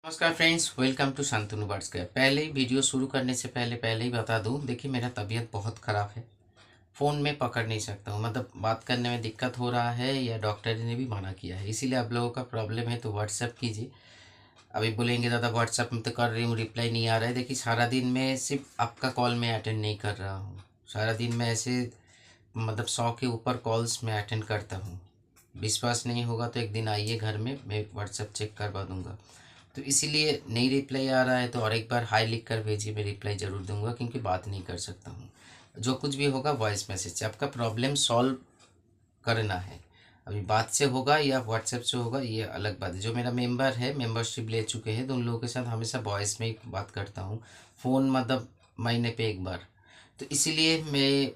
नमस्कार friends, welcome to Shantanu birds care. पहले ही वीडियो शुरू करने से पहले ही बता दूं, देखिए मेरा तबीयत बहुत ख़राब है। फ़ोन में पकड़ नहीं सकता हूं, मतलब बात करने में दिक्कत हो रहा है या डॉक्टर ने भी मना किया है। इसीलिए आप लोगों का प्रॉब्लम है तो व्हाट्सएप कीजिए। अभी बोलेंगे दादा व्हाट्सएप में तो कर रही हूँ, रिप्लाई नहीं आ रहा है। देखिए सारा दिन में सिर्फ आपका कॉल मैं अटेंड नहीं कर रहा हूँ। सारा दिन में ऐसे मतलब 100 के ऊपर कॉल्स मैं अटेंड करता हूँ। विश्वास नहीं होगा तो एक दिन आइए घर में, मैं व्हाट्सएप चेक करवा दूंगा। तो इसीलिए नहीं रिप्लाई आ रहा है तो और एक बार हाई लिख कर भेजिए, मैं रिप्लाई ज़रूर दूंगा, क्योंकि बात नहीं कर सकता हूँ। जो कुछ भी होगा वॉइस मैसेज से आपका प्रॉब्लम सॉल्व करना है। अभी बात से होगा या व्हाट्सएप से होगा ये अलग बात है। जो मेरा मेंबर है, मेंबरशिप ले चुके हैं, तो उन लोगों के साथ हमेशा वॉइस में ही बात करता हूँ। फ़ोन मतलब महीने पे एक बार। तो इसीलिए मैं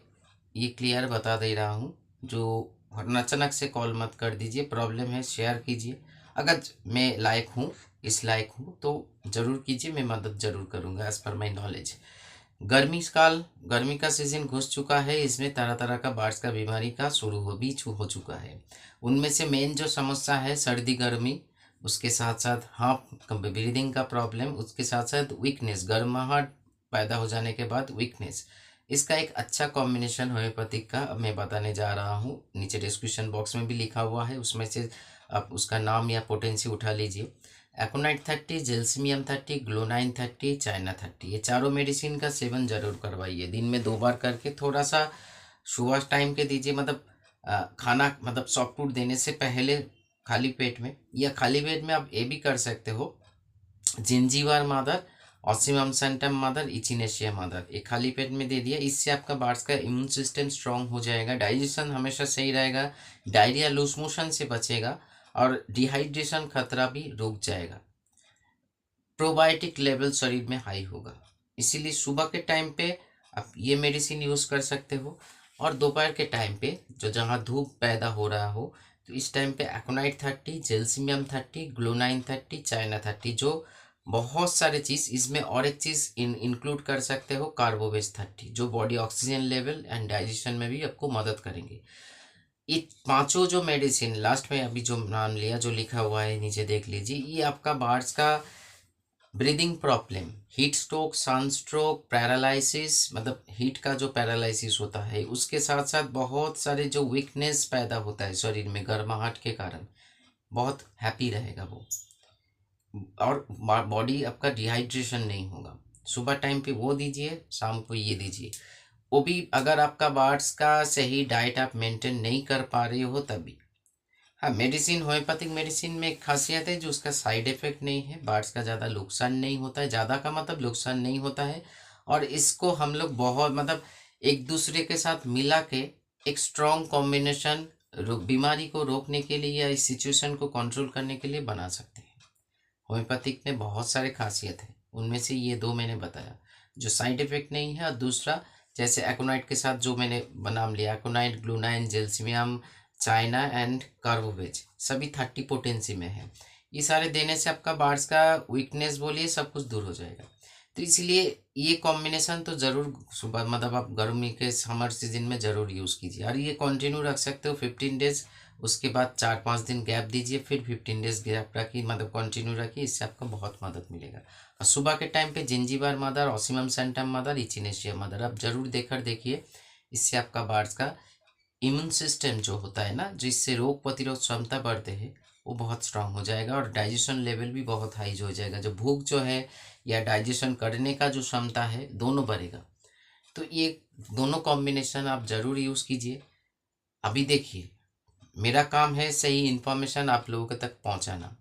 ये क्लियर बता दे रहा हूँ। जो अचानक से कॉल मत कर दीजिए, प्रॉब्लम है शेयर कीजिए। अगर मैं लायक हूँ, इस लायक हूँ तो ज़रूर कीजिए, मैं मदद ज़रूर करूँगा एज़ पर माई नॉलेज। गर्मी का सीज़न घुस चुका है, इसमें तरह तरह का बार्स का बीमारी का शुरू हो चुका है। उनमें से मेन जो समस्या है सर्दी गर्मी, उसके साथ साथ ब्रीदिंग का प्रॉब्लम, उसके साथ साथ वीकनेस, गर्माहट पैदा हो जाने के बाद वीकनेस। इसका एक अच्छा कॉम्बिनेशन होम्योपैथिक का अब मैं बताने जा रहा हूँ। नीचे डिस्क्रिप्शन बॉक्स में भी लिखा हुआ है, उसमें से आप उसका नाम या पोटेंसी उठा लीजिए। एकोनाइट 30, जेल्सिमियम 30, ग्लोनाइन 30, चाइना 30, ये चारों मेडिसिन का सेवन जरूर करवाइए। दिन में 2 बार करके, थोड़ा सा सुबह टाइम के दीजिए, मतलब खाना मतलब सॉफ्ट फूड देने से पहले खाली पेट में, या खाली पेट में आप ये भी कर सकते हो। जिंजीवार मादर, ऑसिमम सेंटम मादर, इचिनेशिया मादर, ये खाली पेट में दे दिया। इससे आपका बार्स का इम्यून सिस्टम स्ट्रांग हो जाएगा, डाइजेशन हमेशा सही रहेगा, डायरिया लूज मोशन से बचेगा और डिहाइड्रेशन खतरा भी रुक जाएगा। प्रोबायोटिक लेवल शरीर में हाई होगा। इसीलिए सुबह के टाइम पे आप ये मेडिसिन यूज़ कर सकते हो, और दोपहर के टाइम पे जो जहाँ धूप पैदा हो रहा हो, तो इस टाइम पे एकोनाइट 30, जेल्सिमियम 30, ग्लोनाइन 30, चाइना 30, जो बहुत सारे चीज़ इसमें, और एक चीज़ इंक्लूड कर सकते हो, कार्बोवेज 30, जो body oxygen level and digestion में भी आपको मदद करेंगे। ये पांचों जो मेडिसिन लास्ट में अभी जो नाम लिया, जो लिखा हुआ है नीचे देख लीजिए, ये आपका बार्स का breathing problem, heat stroke, sun stroke, paralysis, मतलब हीट का जो पैरालिसिस होता है, उसके साथ साथ बहुत सारे जो वीकनेस पैदा होता है शरीर में गर्माहट के कारण, बहुत हैप्पी रहेगा वो, और बॉडी आपका डिहाइड्रेशन नहीं होगा। सुबह टाइम पे वो दीजिए, शाम को ये दीजिए। वो भी अगर आपका बार्स का सही डाइट आप मेंटेन नहीं कर पा रहे हो तभी। हाँ, मेडिसिन, होम्योपैथिक मेडिसिन में एक खासियत है जो उसका साइड इफेक्ट नहीं है, बार्स का ज़्यादा नुकसान नहीं होता है, ज़्यादा का मतलब नुकसान नहीं होता है। और इसको हम लोग बहुत मतलब एक दूसरे के साथ मिला के एक स्ट्रॉन्ग कॉम्बिनेशन बीमारी को रोकने के लिए या इस सिचुएशन को कंट्रोल करने के लिए बना सकते हैं। होम्योपैथिक में बहुत सारे खासियत है, उनमें से ये 2 मैंने बताया जो साइड इफेक्ट नहीं है। और दूसरा, जैसे एकोनाइट के साथ जो मैंने नाम लिया, एकोनाइट, ग्लूनाइन, जेल्सिमियम, चाइना एंड कार्बोवेज, सभी 30 पोटेंसी में है। ये सारे देने से आपका बार्स का वीकनेस बोलिए सब कुछ दूर हो जाएगा। तो इसलिए ये कॉम्बिनेशन तो ज़रूर सुबह मतलब आप गर्मी के समर सीजन में ज़रूर यूज़ कीजिए, और ये कंटिन्यू रख सकते हो 15 डेज। उसके बाद 4-5 दिन गैप दीजिए, फिर 15 डेज गैप रखिए, मतलब कंटिन्यू रखिए, इससे आपको बहुत मदद मिलेगा। और सुबह के टाइम पे zingiber mother, ocimum sanctum mother, echinacea mother आप जरूर देकर देखिए। इससे आपका बार्स का इम्यून सिस्टम जो होता है ना, जिससे रोग प्रतिरोध क्षमता बढ़ते हैं, वो बहुत स्ट्रांग हो जाएगा, और डाइजेशन लेवल भी बहुत हाई हो जाएगा। जो भूख जो है या डाइजेशन करने का जो क्षमता है, दोनों बढ़ेगा। तो ये दोनों कॉम्बिनेशन आप ज़रूर यूज़ कीजिए। अभी देखिए, मेरा काम है सही इन्फॉर्मेशन आप लोगों के तक पहुंचाना।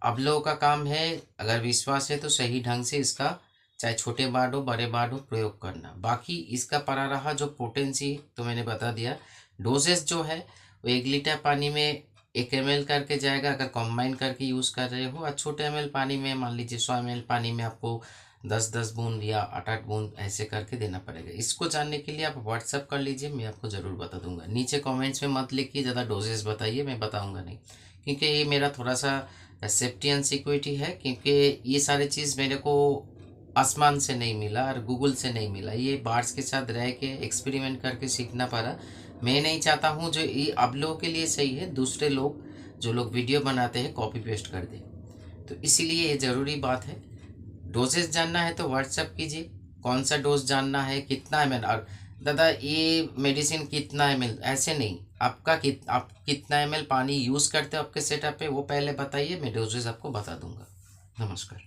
आप लोगों का काम है, अगर विश्वास है तो सही ढंग से इसका, चाहे छोटे बार हो बड़े बार हो, प्रयोग करना। बाकी इसका पड़ा रहा जो पोटेंसी, तो मैंने बता दिया। डोजेस जो है वो 1 लीटर पानी में 1 ml करके जाएगा, अगर कॉम्बाइन करके यूज़ कर रहे हो। और छोटे ml पानी में, मान लीजिए 100 ml पानी में आपको 10-10 बूंद या 8-8 बूंद ऐसे करके देना पड़ेगा। इसको जानने के लिए आप व्हाट्सअप कर लीजिए, मैं आपको ज़रूर बता दूंगा। नीचे कमेंट्स में मत लिखिए ज़्यादा डोजेस बताइए, मैं बताऊंगा नहीं, क्योंकि ये मेरा थोड़ा सा सेफ्टी एंड सिक्योरिटी है। क्योंकि ये सारी चीज़ मेरे को आसमान से नहीं मिला और गूगल से नहीं मिला, ये बार्स के साथ रह के एक्सपेरिमेंट करके सीखना पड़ा। मैं नहीं चाहता हूँ जो ये आप लोगों के लिए सही है, दूसरे लोग जो लोग वीडियो बनाते हैं कॉपी पेस्ट कर दें। तो इसीलिए ये ज़रूरी बात है। डोजेस जानना है तो व्हाट्सएप कीजिए, कौन सा डोज जानना है, कितना एमएल, और दादा ये मेडिसिन कितना एमएल, ऐसे नहीं, आप कितना एमएल पानी यूज़ करते हो आपके सेटअप पे वो पहले बताइए, मैं डोजेस आपको बता दूंगा। नमस्कार।